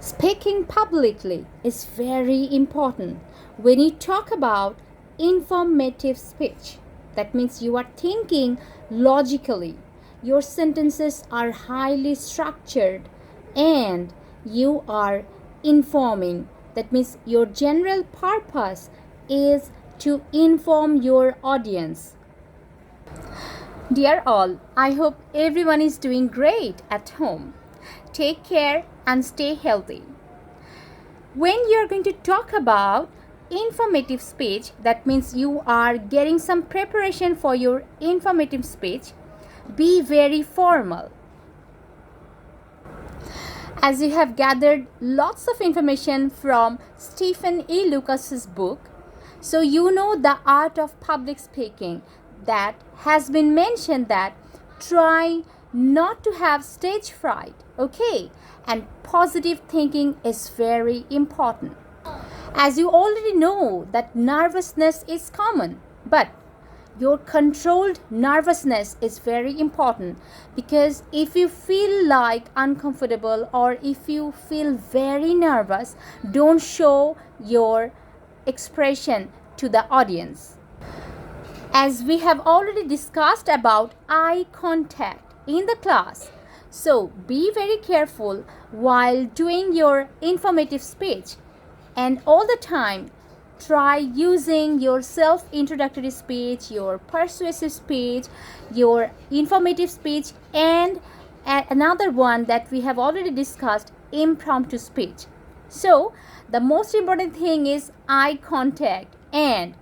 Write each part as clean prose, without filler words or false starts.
Speaking publicly is very important. When you talk about informative speech, that means you are thinking logically, your sentences are highly structured, and you are informing. That means your general purpose is to inform your audience. Dear all, I hope everyone is doing great at home. Take care and stay healthy. When you're going to talk about informative speech, that means you are getting some preparation for your informative speech, be very formal. As you have gathered lots of information from Stephen E. Lucas's book, so you know the art of public speaking, that has been mentioned that try not to have stage fright, okay? And positive thinking is very important. As you already know that nervousness is common, but your controlled nervousness is very important, because if you feel like uncomfortable or if you feel very nervous, don't show your expression to the audience. As we have already discussed about eye contact in the class, so be very careful while doing your informative speech, and all the time try using your self-introductory speech, your persuasive speech, your informative speech, and another one that we have already discussed, impromptu speech. So the most important thing is eye contact, and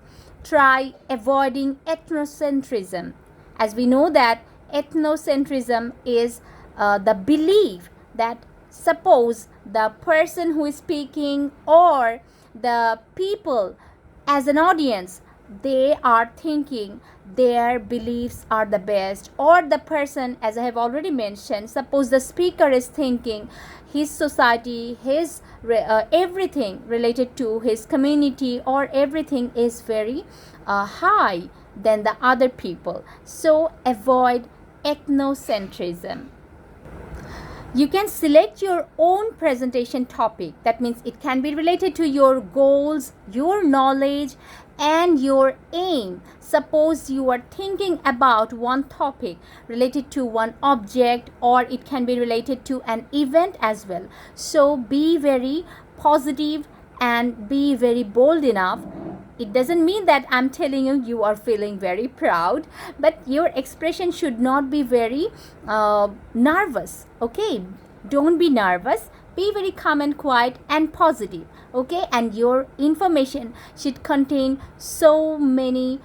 try avoiding ethnocentrism. As we know that ethnocentrism is the belief that suppose the person who is speaking or the people as an audience, they are thinking their beliefs are the best, or the person, as I have already mentioned, suppose the speaker is thinking his society, his everything related to his community or everything is very high than the other people. So avoid ethnocentrism. You can select your own presentation topic. That means it can be related to your goals, your knowledge, and your aim. Suppose you are thinking about one topic related to one object, or it can be related to an event as well. So be very positive and be very bold enough. It doesn't mean that I'm telling you are feeling very proud, but your expression should not be very nervous, okay? Don't be nervous. Be very calm and quiet and positive, okay? And your information should contain so many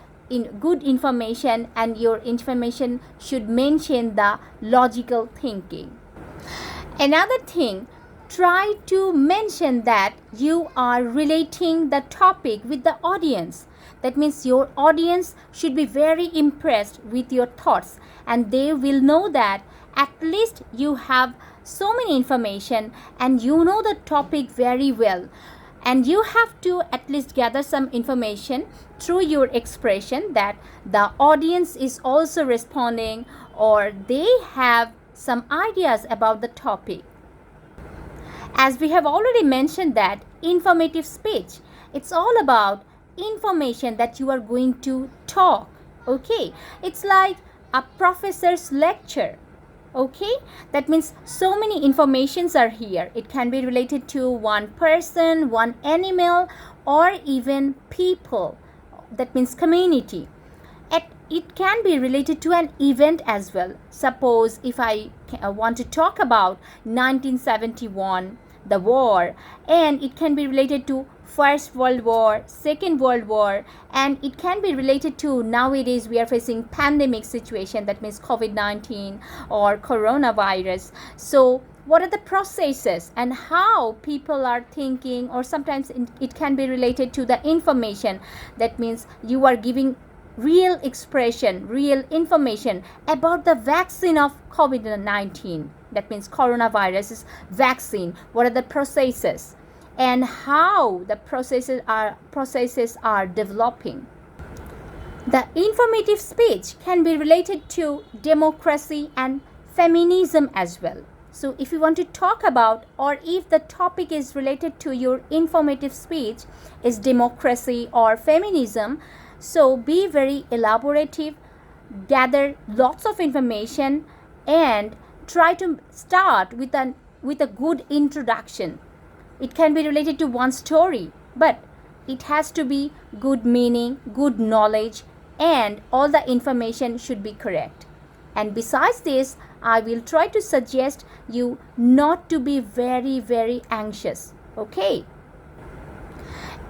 good information, and your information should mention the logical thinking. Another thing, try to mention that you are relating the topic with the audience. That means your audience should be very impressed with your thoughts, and they will know that at least you have so many information and you know the topic very well. And you have to at least gather some information through your expression that the audience is also responding, or they have some ideas about the topic. As we have already mentioned that informative speech, it's all about information that you are going to talk, okay? It's like a professor's lecture, okay? That means so many informations are here. It can be related to one person, one animal, or even people. That means community. It can be related to an event as well. Suppose if I want to talk about 1971, the war, and it can be related to First World War, Second World War, and it can be related to nowadays we are facing pandemic situation, that means COVID-19 or coronavirus. So what are the processes and how people are thinking, or sometimes it can be related to the information. That means you are giving real expression, real information about the vaccine of COVID-19. That means coronavirus vaccine. What are the processes and how the processes are developing. The informative speech can be related to democracy and feminism as well. So if you want to talk about, or if the topic is related to your informative speech is democracy or feminism, so be very elaborative, gather lots of information, and try to start with a good introduction. It can be related to one story, but it has to be good meaning, good knowledge, and all the information should be correct. And besides this, I will try to suggest you not to be very anxious. Okay.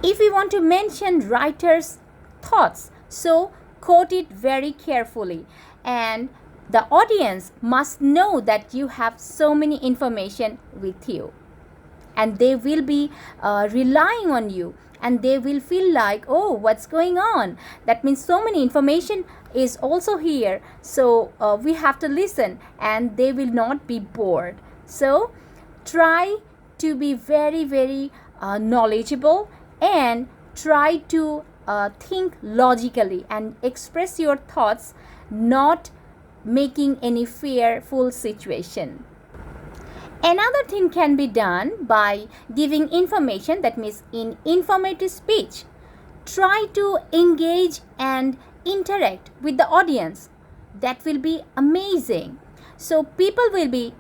If we want to mention writer's thoughts, so quote it very carefully, and the audience must know that you have so many information with you, and they will be relying on you, and they will feel like, oh, what's going on? That means so many information is also here, so we have to listen, and they will not be bored. So try to be very knowledgeable, and try to think logically and express your thoughts, not making any fearful situation. Another thing can be done by giving information, that means in informative speech. Try to engage and interact with the audience. That will be amazing. So people will be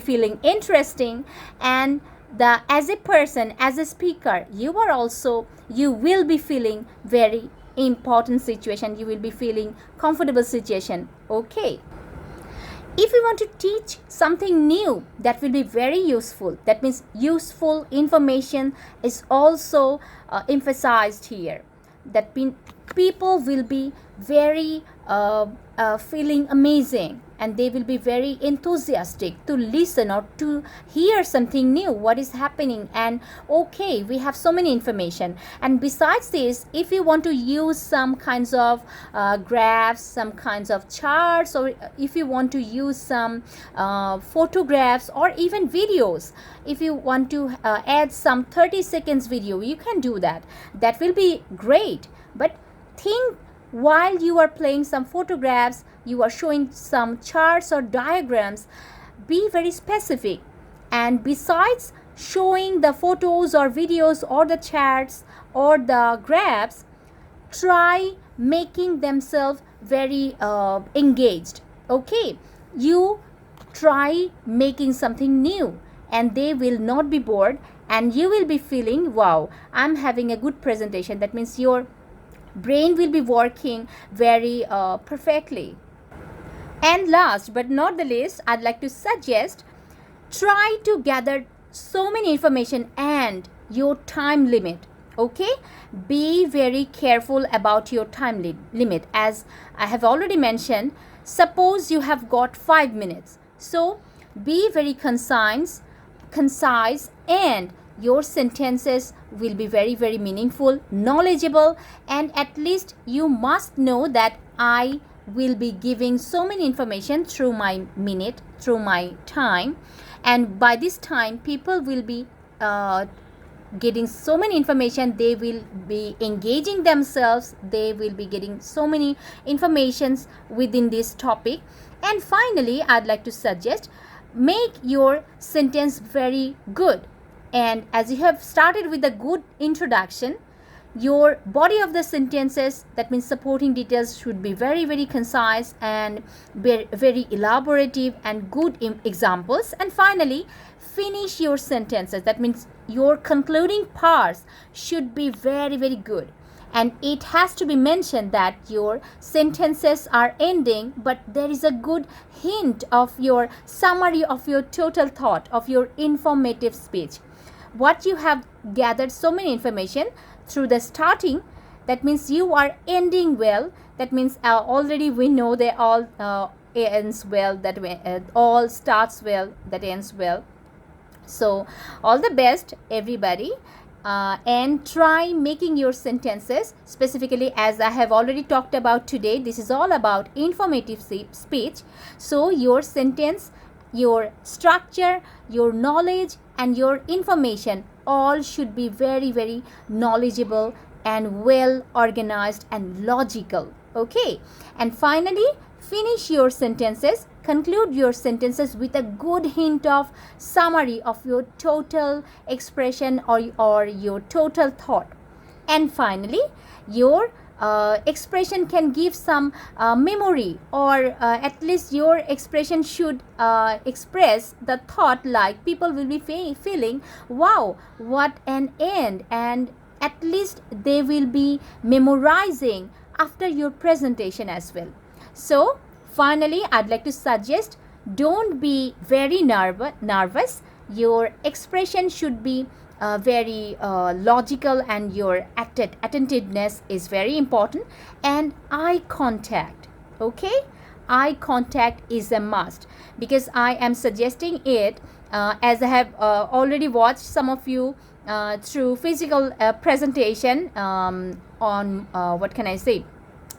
feeling interesting, and as a person, as a speaker, you will be feeling very important situation. You will be feeling comfortable situation. Okay. If you want to teach something new, that will be very useful. That means useful information is also emphasized here. That means people will be very feeling amazing, and they will be very enthusiastic to listen or to hear something new, what is happening. And okay, we have so many information. And besides this, if you want to use some kinds of graphs, some kinds of charts, or if you want to use some photographs or even videos, if you want to add some 30 seconds video, you can do that. That will be great. But think, while you are playing some photographs, you are showing some charts or diagrams, be very specific. And besides showing the photos or videos or the charts or the graphs, try making themselves very engaged. Okay, you try making something new, and they will not be bored, and you will be feeling, wow, I'm having a good presentation. That means your brain will be working very perfectly. And last but not the least, I'd like to suggest, try to gather so many information and your time limit. Okay, be very careful about your time limit. As I have already mentioned, suppose you have got 5 minutes, so be very concise, and your sentences will be very meaningful, knowledgeable, and at least you must know that I will be giving so many information through my minute, through my time, and by this time people will be getting so many information. They will be engaging themselves, they will be getting so many informations within this topic. And finally, I'd like to suggest, make your sentence very good. And as you have started with a good introduction, your body of the sentences, that means supporting details, should be very concise and very elaborative and good examples. And finally, finish your sentences. That means your concluding parts should be very good. And it has to be mentioned that your sentences are ending, but there is a good hint of your summary of your total thought, of your informative speech. What you have gathered so many information through the starting, that means you are ending well. That means already we know they all ends well, that all starts well, that ends well. So all the best everybody, and try making your sentences specifically, as I have already talked about today. This is all about informative speech. So your sentence, your structure, your knowledge, and your information all should be very knowledgeable and well organized and logical. Okay, and finally, finish your sentences conclude your sentences with a good hint of summary of your total expression or your total thought. And finally, your expression can give some memory, or at least your expression should express the thought, like people will be feeling, wow, what an end, and at least they will be memorizing after your presentation as well. So finally, I'd like to suggest, don't be very nervous. Your expression should be very logical, and your attentiveness is very important. And eye contact, okay? Eye contact is a must, because I am suggesting it as I have already watched some of you through physical presentation on what can I say,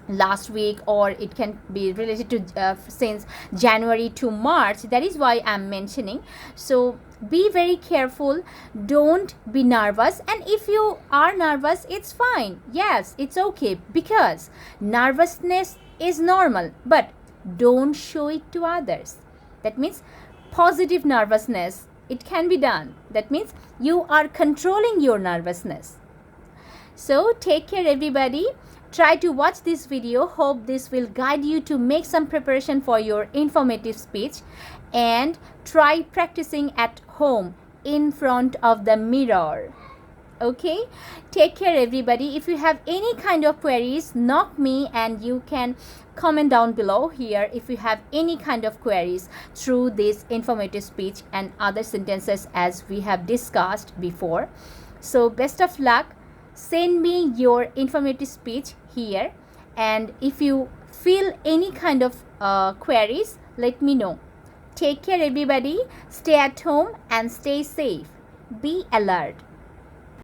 last week, or it can be related to since January to March. That is why I'm mentioning. So be very careful, don't be nervous, and if you are nervous, it's fine. Yes, it's okay, because nervousness is normal, but don't show it to others. That means positive nervousness, it can be done. That means you are controlling your nervousness. So take care everybody. Try to watch this video. Hope this will guide you to make some preparation for your informative speech, and try practicing at home in front of the mirror. Okay, take care everybody. If you have any kind of queries, knock me, and you can comment down below here if you have any kind of queries through this informative speech and other sentences as we have discussed before. So best of luck. Send me your informative speech here, and if you feel any kind of queries, let me know. Take care everybody. Stay at home and stay safe. Be alert.